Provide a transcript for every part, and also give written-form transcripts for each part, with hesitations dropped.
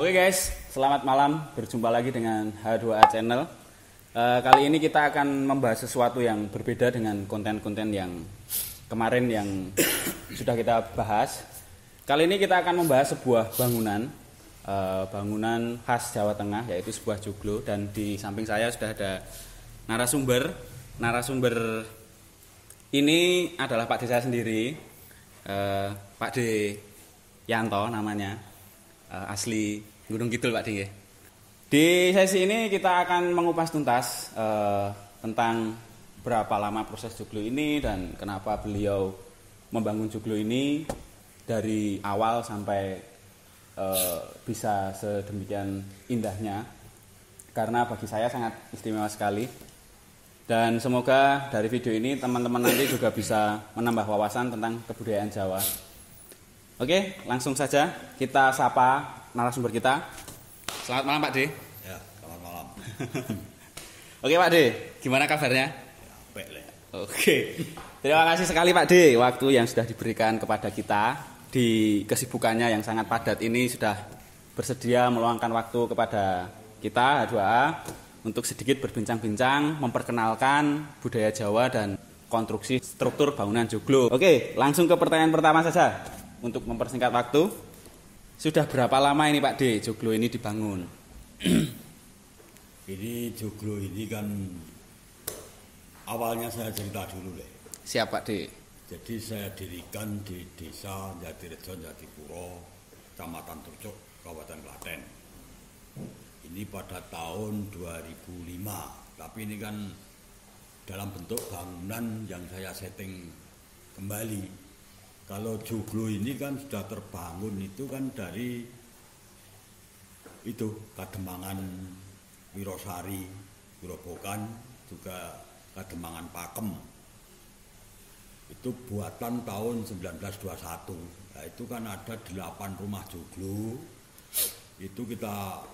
Oke guys, selamat malam. Berjumpa lagi dengan H2A Channel. Kali ini kita akan membahas sesuatu yang berbeda dengan konten-konten yang kemarin yang sudah kita bahas. Kali ini kita akan membahas sebuah bangunan, bangunan khas Jawa Tengah, yaitu sebuah joglo. Dan di samping saya sudah ada narasumber. Narasumber ini adalah Pak D saya sendiri, Pak D Yanto namanya, asli Gunung Kidul Pak D. Di sesi ini kita akan mengupas tuntas tentang berapa lama proses joglo ini dan kenapa beliau membangun joglo ini dari awal sampai bisa sedemikian indahnya, karena bagi saya sangat istimewa sekali. Dan semoga dari video ini teman-teman nanti juga bisa menambah wawasan tentang kebudayaan Jawa. Oke, langsung saja kita sapa narasumber kita. Selamat malam Pak D. Ya, selamat malam. Oke Pak D, gimana kabarnya? Ya, baik lah. Oke, terima kasih sekali Pak D, waktu yang sudah diberikan kepada kita di kesibukannya yang sangat padat ini, sudah bersedia meluangkan waktu kepada kita H2A untuk sedikit berbincang-bincang, memperkenalkan budaya Jawa dan konstruksi struktur bangunan joglo. Oke, langsung ke pertanyaan pertama saja untuk mempersingkat waktu. Sudah berapa lama ini Pak D joglo ini dibangun? Ini joglo ini kan awalnya saya cerita dulu deh. Siap Pak D. Jadi saya dirikan di desa Jatirejo, Jatipuro, Kecamatan Turcuk, Kabupaten Klaten. Ini pada tahun 2005. Tapi ini kan dalam bentuk bangunan yang saya setting kembali. Kalau joglo ini kan sudah terbangun itu kan dari itu Kademangan Wirosari, Wirobokan, juga Kademangan Pakem. Itu buatan tahun 1921. Nah, itu kan ada 8 rumah joglo. Itu kita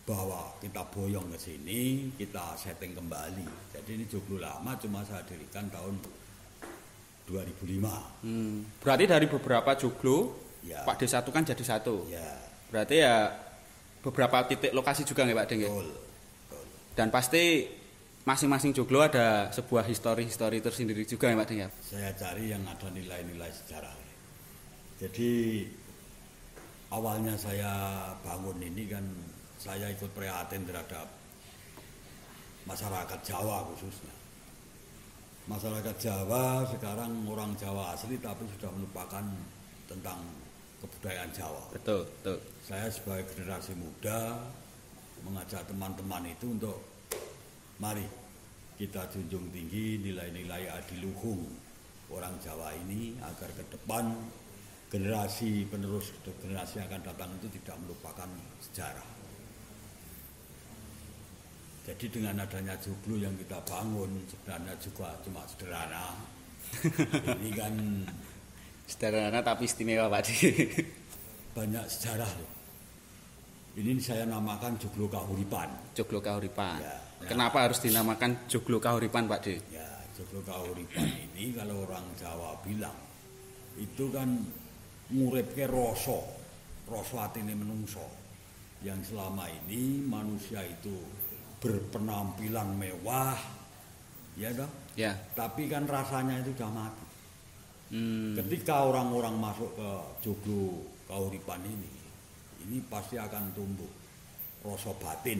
bawa, kita boyong ke sini, kita setting kembali. Jadi ini joglo lama, cuma saya dirikan tahun 2005. Berarti dari beberapa joglo, Ya. Pak D satu kan jadi satu. Ya, Berarti ya beberapa titik lokasi juga nggak Pak D? betul. Dan pasti masing-masing joglo ada sebuah histori tersendiri juga ya Pak D ya? Saya cari yang ada nilai-nilai sejarah. Jadi awalnya saya bangun ini kan saya ikut prihatin terhadap masyarakat Jawa khususnya. Masyarakat Jawa sekarang orang Jawa asli tapi sudah melupakan tentang kebudayaan Jawa. Betul, betul. Saya sebagai generasi muda mengajak teman-teman itu untuk mari kita junjung tinggi nilai-nilai adiluhung orang Jawa ini agar ke depan generasi penerus generasi yang akan datang itu tidak melupakan sejarah. Jadi dengan adanya joglo yang kita bangun sebenarnya juga cuma sederhana. Ini kan Sederhana tapi istimewa Pak D. banyak sejarah loh. Ini saya namakan joglo kahuripan. Joglo Kahuripan. Ya. Kenapa harus dinamakan joglo Kahuripan Pak D? Ya, joglo kahuripan ini kalau orang Jawa bilang itu kan nguripke rasa atine menungso. Yang selama ini manusia itu berpenampilan mewah, ya dong. Ya. Tapi kan rasanya itu sudah mati. Ketika orang-orang masuk ke joglo kahuripan ini pasti akan tumbuh rasa batin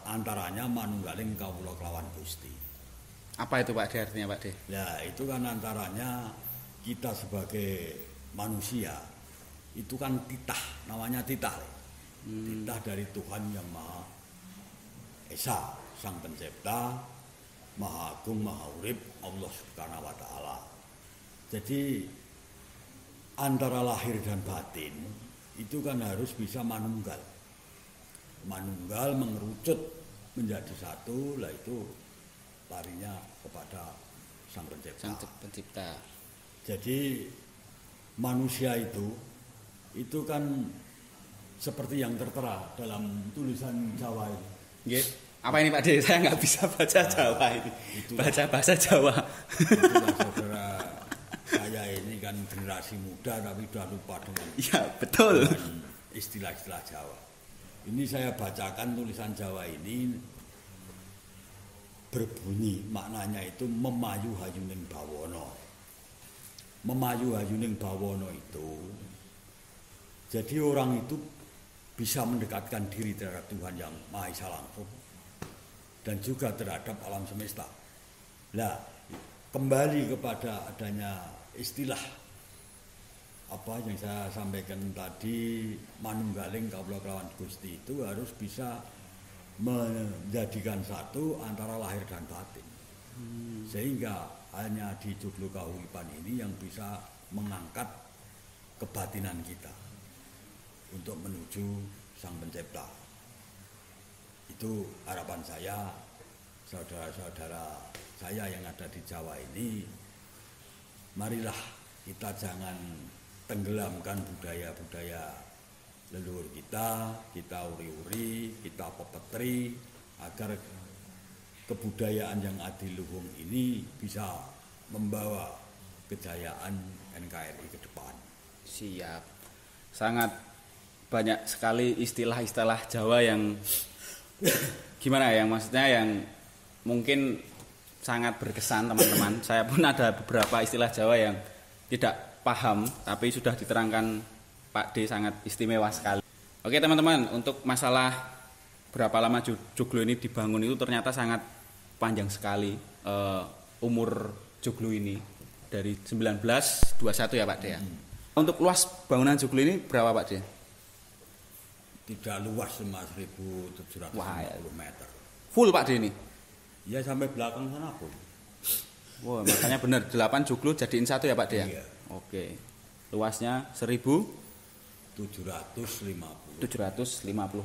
antaranya manunggaling kawula kelawan Gusti. Apa itu Pak D artinya Pak D? Ya itu kan antaranya kita sebagai manusia itu kan titah, namanya titah. Titah dari Tuhan yang Maha Esa, Sang Pencipta, Maha Agung, Maha Urip, Allah Subhanahu wa Ta'ala. Jadi antara lahir dan batin itu kan harus bisa manunggal. Manunggal mengerucut menjadi satu, lah itu larinya kepada Sang Pencipta. Sang Pencipta. Jadi manusia itu kan seperti yang tertera dalam tulisan Jawa ini. Nggih. Apa ini Pak D? Saya nggak bisa baca Jawa ini. Baca bahasa Jawa. Itulah saudara, saya ini kan generasi muda tapi sudah lupa dengan Iya, betul. istilah-istilah Jawa. Ini saya bacakan tulisan Jawa ini berbunyi, maknanya itu memayu hayuning bawono. Memayu hayuning bawono itu, jadi orang itu bisa mendekatkan diri terhadap Tuhan yang Maha Esa langsung dan juga terhadap alam semesta. Nah, kembali kepada adanya istilah apa yang saya sampaikan tadi, manunggaling kawula kelawan Gusti itu harus bisa menjadikan satu antara lahir dan batin. Sehingga hanya di Joglo Kahuripan ini yang bisa mengangkat kebatinan kita untuk menuju Sang Pencipta. Itu harapan saya, saudara-saudara saya yang ada di Jawa ini, marilah kita jangan tenggelamkan budaya-budaya leluhur kita uri-uri, kita pepetri, agar kebudayaan yang adiluhung ini bisa membawa kejayaan NKRI ke depan. Siap. Sangat banyak sekali istilah-istilah Jawa yang gimana ya, maksudnya yang mungkin sangat berkesan teman-teman. Saya pun ada beberapa istilah Jawa yang tidak paham, tapi sudah diterangkan Pak D sangat istimewa sekali. Oke teman-teman, untuk masalah berapa lama Joglo ini dibangun itu ternyata sangat panjang sekali umur Joglo ini, dari 1921 ya Pak D ya. Untuk luas bangunan Joglo ini berapa Pak D? Tidak luas, cuma 1.750 meter. Full Pak D ini? Ya sampai belakang sana pun. Wah, makanya benar 8 Joglo jadiin satu ya Pak D ya? Iya. Oke. Luasnya 1.750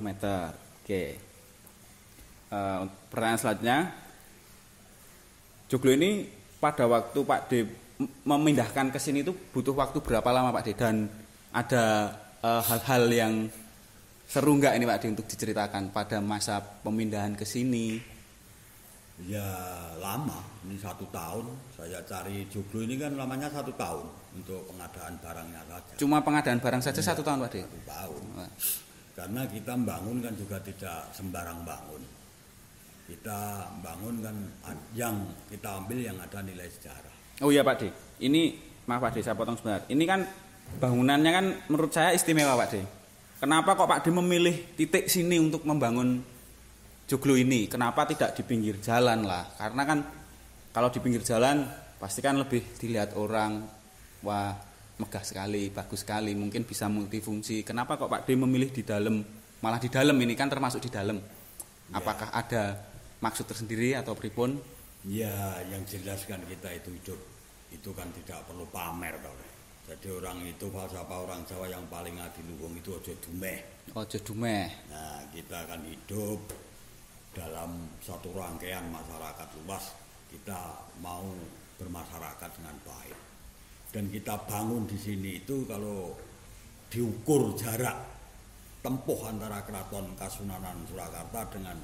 meter. Oke. Pertanyaan selanjutnya, Joglo ini pada waktu Pak D memindahkan ke sini itu butuh waktu berapa lama Pak D? Dan ada hal-hal yang seru nggak ini Pak D untuk diceritakan pada masa pemindahan ke sini? Ya lama, ini 1 tahun. Saya cari Joglo ini kan lamanya 1 tahun untuk pengadaan barangnya saja. Cuma pengadaan barang saja 1 tahun Pak D? 1 tahun. Karena kita bangun kan juga tidak sembarang bangun. Kita bangun kan yang kita ambil yang ada nilai sejarah. Oh iya Pak D, ini maaf Pak D saya potong sebentar. Ini kan bangunannya kan menurut saya istimewa Pak D. Kenapa kok Pak D memilih titik sini untuk membangun Joglo ini? Kenapa tidak di pinggir jalan lah? Karena kan kalau di pinggir jalan pasti kan lebih dilihat orang, wah megah sekali, bagus sekali, mungkin bisa multifungsi. Kenapa kok Pak D memilih di dalam, malah di dalam ini kan termasuk di dalam? Apakah ada maksud tersendiri atau pripun? Ya, yang jelaskan kita itu hidup itu kan tidak perlu pamer toh. Jadi orang itu, falsafah orang Jawa yang paling adiluhung itu ojo dumeh. Ojo dumeh. Nah, kita akan hidup dalam satu rangkaian masyarakat luas. Kita mau bermasyarakat dengan baik. Dan kita bangun di sini itu kalau diukur jarak tempuh antara Keraton Kasunanan Surakarta dengan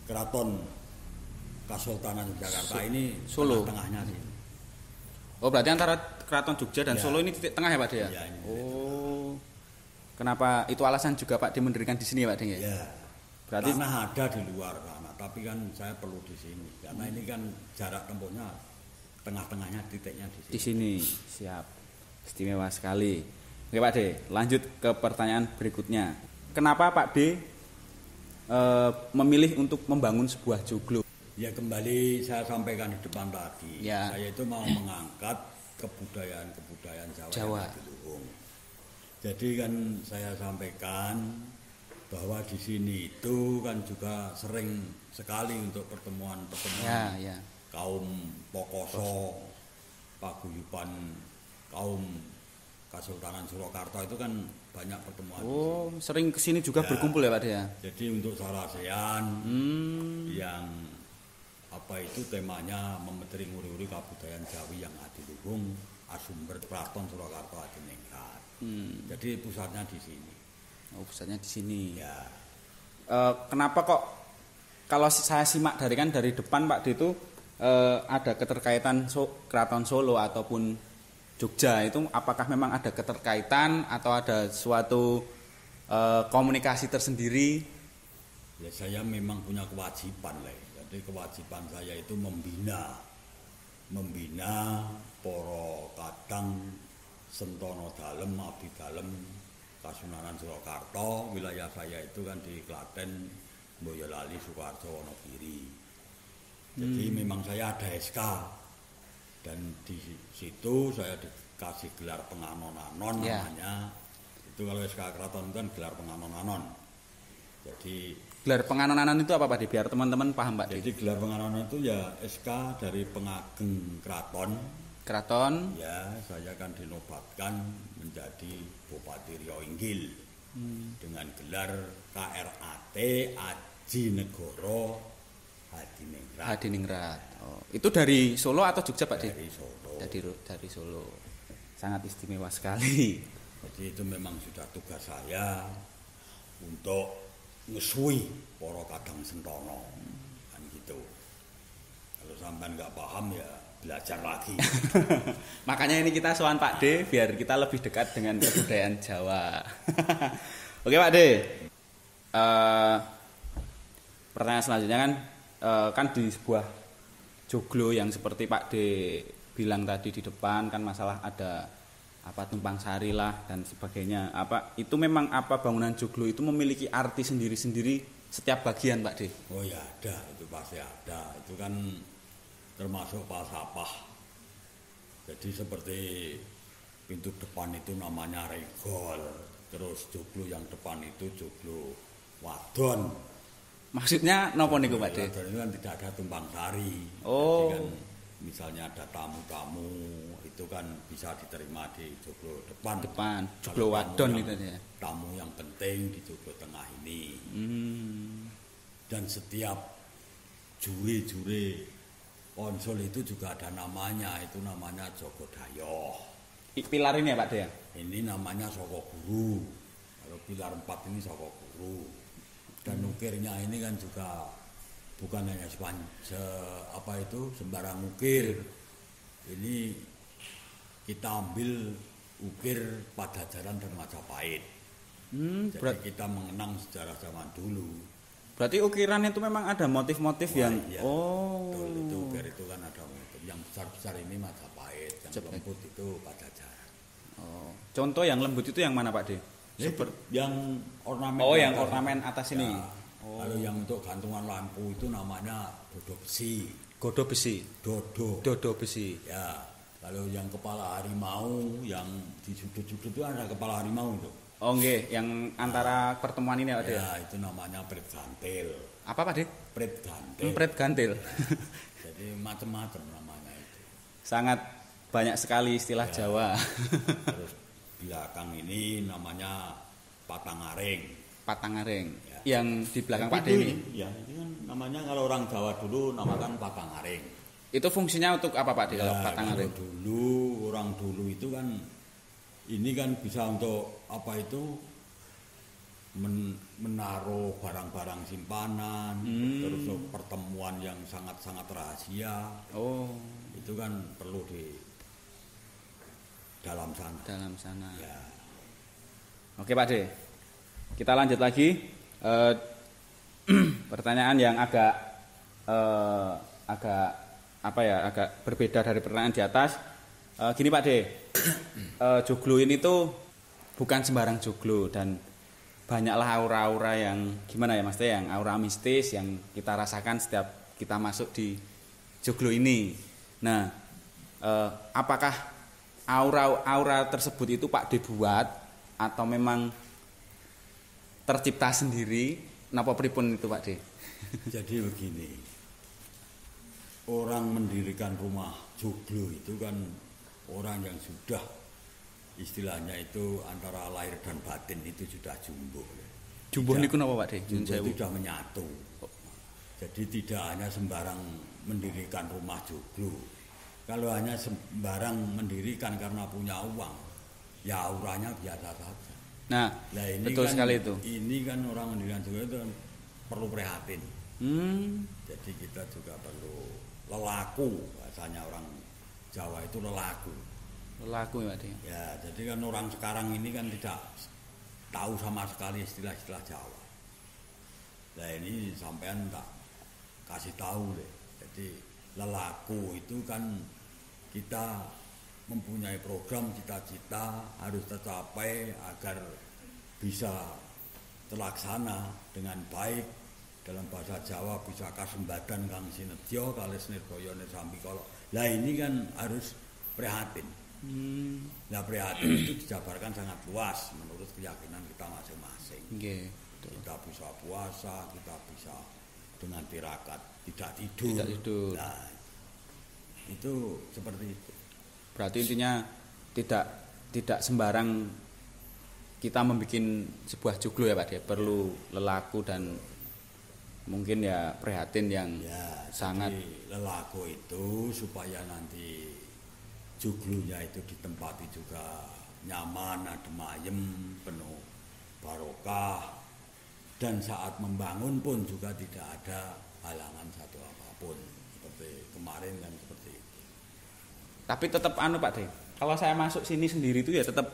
Keraton Kasultanan Yogyakarta ini Solo. Tengahnya sih. Oh berarti antara Keraton Jogja dan Ya. Solo ini titik tengah ya Pak D ya? Ya, ini oh. Kenapa itu alasan juga Pak D mendirikan di sini ya Pak D ya? Ya. Berarti Karena ada di luar sana, tapi kan saya perlu di sini karena ini kan jarak tempuhnya tengah-tengahnya titiknya di sini. di sini. Siap. Istimewa sekali. Oke Pak D, lanjut ke pertanyaan berikutnya. Kenapa Pak D memilih untuk membangun sebuah joglo? Ya kembali saya sampaikan di depan tadi, Ya. saya itu mau mengangkat kebudayaan Jawa. Yang adiluhung. Jadi kan saya sampaikan bahwa di sini itu kan juga sering sekali untuk pertemuan-pertemuan Ya. kaum Pokoso, paguyuban kaum Kasultanan Surakarta itu kan banyak pertemuan. Oh, sering kesini juga Ya. berkumpul ya Pak D ya? Jadi untuk Sarasean yang apa itu temanya memeteri nguri-nguri kabudayaan Jawi yang adiluhung asumber Keraton Surakarta Adiningrat. Jadi pusatnya di sini. Oh, pusatnya di sini. Ya. Kenapa kok kalau saya simak dari depan Pak D itu ada keterkaitan Keraton Solo ataupun Jogja itu, apakah memang ada keterkaitan atau ada suatu komunikasi tersendiri? Ya saya memang punya kewajiban lah. Jadi kewajiban saya itu membina para kadang Sentono Dalem, Abdi Dalem, Kasunanan Surakarta. Wilayah saya itu kan di Klaten, Boyolali, Sukoharjo, Wonogiri. Jadi memang saya ada SK dan di situ saya dikasih gelar penganonanon namanya. Itu kalau SK Keraton kan gelar penganonanon. Jadi gelar penganonanon itu apa Pak De? Biar teman-teman paham Pak De. Jadi gelar penganonanon itu ya SK dari pengageng keraton. Ya, saya kan dinobatkan menjadi Bupati Riau Inggil dengan gelar KRAT Aji Negoro Hadiningrat. Oh, itu dari Solo atau Jogja Pak De? Dari Solo. Dari Solo. Sangat istimewa sekali. Jadi itu memang sudah tugas saya untuk ngesui para kadang Sentono kan gitu. Kalau sampai nggak paham ya belajar lagi. Makanya ini kita sowan Pak De biar kita lebih dekat dengan kebudayaan Jawa. Oke Pak De. Pertanyaan selanjutnya kan di sebuah joglo yang seperti Pak De bilang tadi di depan kan masalah ada tumpang sari lah dan sebagainya. Itu memang bangunan joglo itu memiliki arti sendiri-sendiri setiap bagian Pak De? Oh ya ada, itu pasti ada. Itu kan termasuk falsafah. Jadi seperti pintu depan itu namanya regol, terus joglo yang depan itu joglo wadon. Maksudnya nopo niku Pak De? Wadon itu kan tidak ada tumpang sari. Oh. Jadi kan misalnya ada tamu-tamu itu kan bisa diterima di joglo depan. Joglo wadon itu ya. Tamu yang penting di joglo tengah ini. Dan setiap juri-juri konsol itu juga ada namanya, itu namanya Jogodayoh. Pilar ini ya Pak De ya? Ini namanya Soko Guru. Kalau pilar 4 ini Soko Guru. Dan ukirnya ini kan juga bukan hanya sembarang ukir. Ini kita ambil ukir Pajajaran dan Majapahit. Jadi kita mengenang sejarah zaman dulu. Berarti ukiran itu memang ada motif-motif yang iya. Betul, itu ukir itu kan ada motif. Yang besar-besar ini Majapahit, yang lembut itu Pajajaran. Oh. Contoh yang lembut itu yang mana Pak De? Yang ornamen. Oh, yang ornamen atas ini. Ya. Kalau yang untuk gantungan lampu itu namanya dodo besi. Godo besi. Dodo besi. Ya. Kalau yang kepala harimau, yang di sudut-sudut itu ada kepala harimau itu. Oh nggih, yang antara pertemuan ini Pak De. Ya, itu namanya pret gantil. Apa Pak De? Pret gantil. Pret gantil. Jadi macam-macam namanya itu. Sangat banyak sekali istilah Jawa. Terus belakang ini namanya patangaring. Ya. Yang di belakang Pak De ini. Ya, itu kan namanya kalau orang Jawa dulu namakan patangaring. Itu fungsinya untuk apa Pak De kalau patangaring? Orang dulu itu kan ini kan bisa untuk menaruh barang-barang simpanan, terus pertemuan yang sangat-sangat rahasia. Oh, itu kan perlu di dalam sana. Ya. Oke Pak De, kita lanjut lagi. Pertanyaan yang agak berbeda dari pertanyaan di atas. Gini Pak De, joglo ini tuh bukan sembarang joglo dan banyaklah aura-aura yang gimana ya Mas De, yang aura mistis yang kita rasakan setiap kita masuk di joglo ini. Nah, apakah aura tersebut itu Pak De buat atau memang tercipta sendiri? Napa pripun itu Pak De? Jadi begini, orang mendirikan rumah joglo itu kan orang yang sudah istilahnya itu antara lahir dan batin itu sudah jumbo. Jumbo niku napa Pak De? Jumbo itu sudah menyatu. Jadi tidak hanya sembarang mendirikan rumah joglo. Kalau hanya sembarang mendirikan karena punya uang, ya auranya biasa saja. Nah, ini betul kan, sekali itu. Ini kan orang mendirikan joglo itu kan perlu prihatin. Jadi kita juga perlu lelaku, bahasanya orang Jawa itu lelaku. Lelaku ya Pak De. Ya, jadi kan orang sekarang ini kan tidak tahu sama sekali istilah-istilah Jawa. Nah ini sampean tak kasih tahu deh. Jadi lelaku itu kan kita mempunyai program cita-cita harus tercapai agar bisa terlaksana dengan baik. Dalam bahasa Jawa bisa kasembadan kang sinedya kalis nirboyo nirsambikala. Lah ini kan harus prihatin. Nah prihatin itu dijabarkan sangat luas menurut keyakinan kita masing-masing. Okay. Kita bisa puasa, kita bisa dengan tirakat tidak tidur. Nah itu seperti itu. Berarti intinya tidak sembarang kita membuat sebuah joglo ya Pak De, perlu lelaku dan mungkin ya prihatin yang ya, sangat. Lelaku itu supaya nanti joglonya itu ditempati juga nyaman, adem ayem, penuh barokah, dan saat membangun pun juga tidak ada halangan satu apapun. Seperti kemarin kan seperti itu. Tapi tetap Pak De, kalau saya masuk sini sendiri itu ya tetap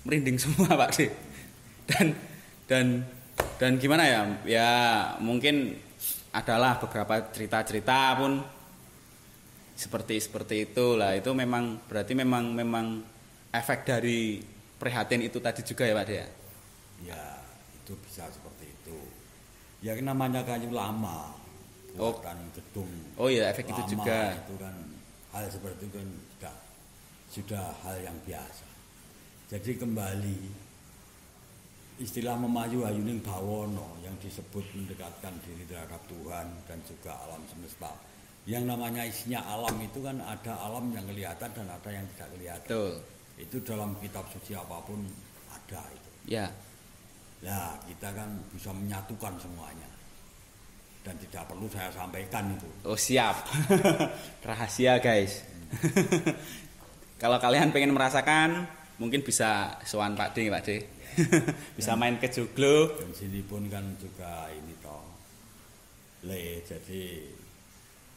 merinding semua Pak De. Dan gimana ya? Ya mungkin adalah beberapa cerita-cerita pun seperti itu lah. Itu memang berarti memang efek dari prihatin itu tadi juga ya Pak De ya? Ya, itu bisa seperti itu. Ya namanya kayu lama, buatan gedung. Oh iya, efek itu juga. Itu kan hal seperti itu kan sudah hal yang biasa. Jadi kembali istilah memayu ayuning bawono yang disebut mendekatkan diri terhadap Tuhan dan juga alam semesta. Yang namanya isinya alam itu kan ada alam yang kelihatan dan ada yang tidak kelihatan. Betul. Itu dalam kitab suci apapun ada itu. Ya. Nah, kita kan bisa menyatukan semuanya. Dan tidak perlu saya sampaikan itu. Oh siap. Rahasia guys. Kalau kalian pengen merasakan, mungkin bisa sowan Pak De, bisa main ke joglo. Dan sini pun kan juga ini toh. Jadi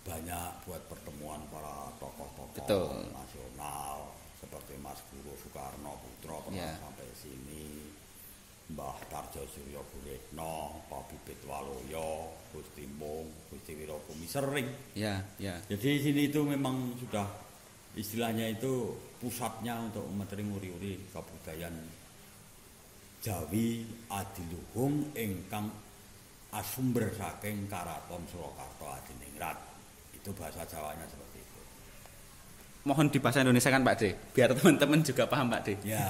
banyak buat pertemuan para tokoh-tokoh nasional seperti Mas Guru Soekarno Putra pernah sampai sini. Mbah Tarjo Suryo Buretno, Pak Bibit Waluyo, Gusti Mung, Gusti Wirabumi sering. Ya. Jadi sini itu memang sudah istilahnya itu pusatnya untuk materi nguri-uri kebudayaan Jawi adiluhung ingkang asumber saking Karaton Surakarta Adiningrat. Itu bahasa Jawanya seperti itu. Mohon di bahasa Indonesia kan Pak De, biar teman-teman juga paham Pak De. Ya,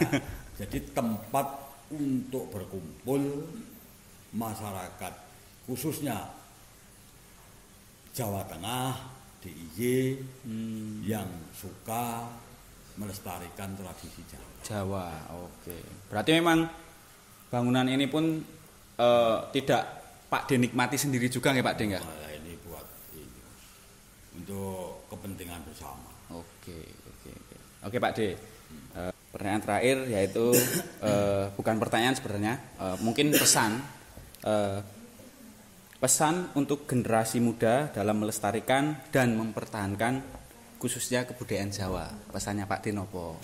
jadi tempat untuk berkumpul masyarakat khususnya Jawa Tengah, DIY yang suka melestarikan tradisi Jawa. Oke. Berarti memang bangunan ini pun tidak Pak De nikmati sendiri juga nggak Pak De nggak? Nah, ini buat ini untuk kepentingan bersama. Oke Pak De. Pertanyaan terakhir yaitu bukan pertanyaan sebenarnya, mungkin pesan untuk generasi muda dalam melestarikan dan mempertahankan khususnya kebudayaan Jawa. Pesannya Pak De nopo?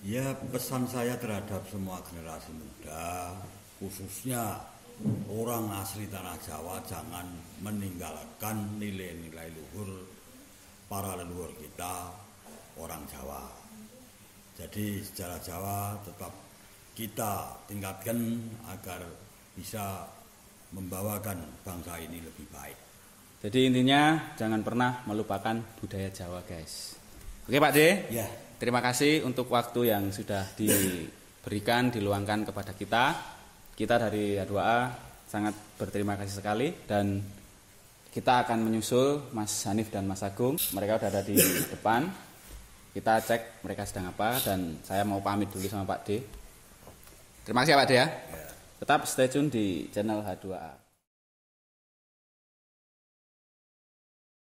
Ya pesan saya terhadap semua generasi muda, khususnya orang asli tanah Jawa, jangan meninggalkan nilai-nilai luhur para leluhur kita orang Jawa. Jadi sejarah Jawa tetap kita tingkatkan agar bisa membawakan bangsa ini lebih baik. Jadi intinya jangan pernah melupakan budaya Jawa guys. Oke Pak De, ya. Terima kasih untuk waktu yang sudah diberikan, diluangkan kepada kita. Kita dari H2A sangat berterima kasih sekali dan kita akan menyusul Mas Hanif dan Mas Agung. Mereka sudah ada di depan. Kita cek mereka sedang apa dan saya mau pamit dulu sama Pak De. Terima kasih ya Pak De ya. Tetap stay tune di channel H2A.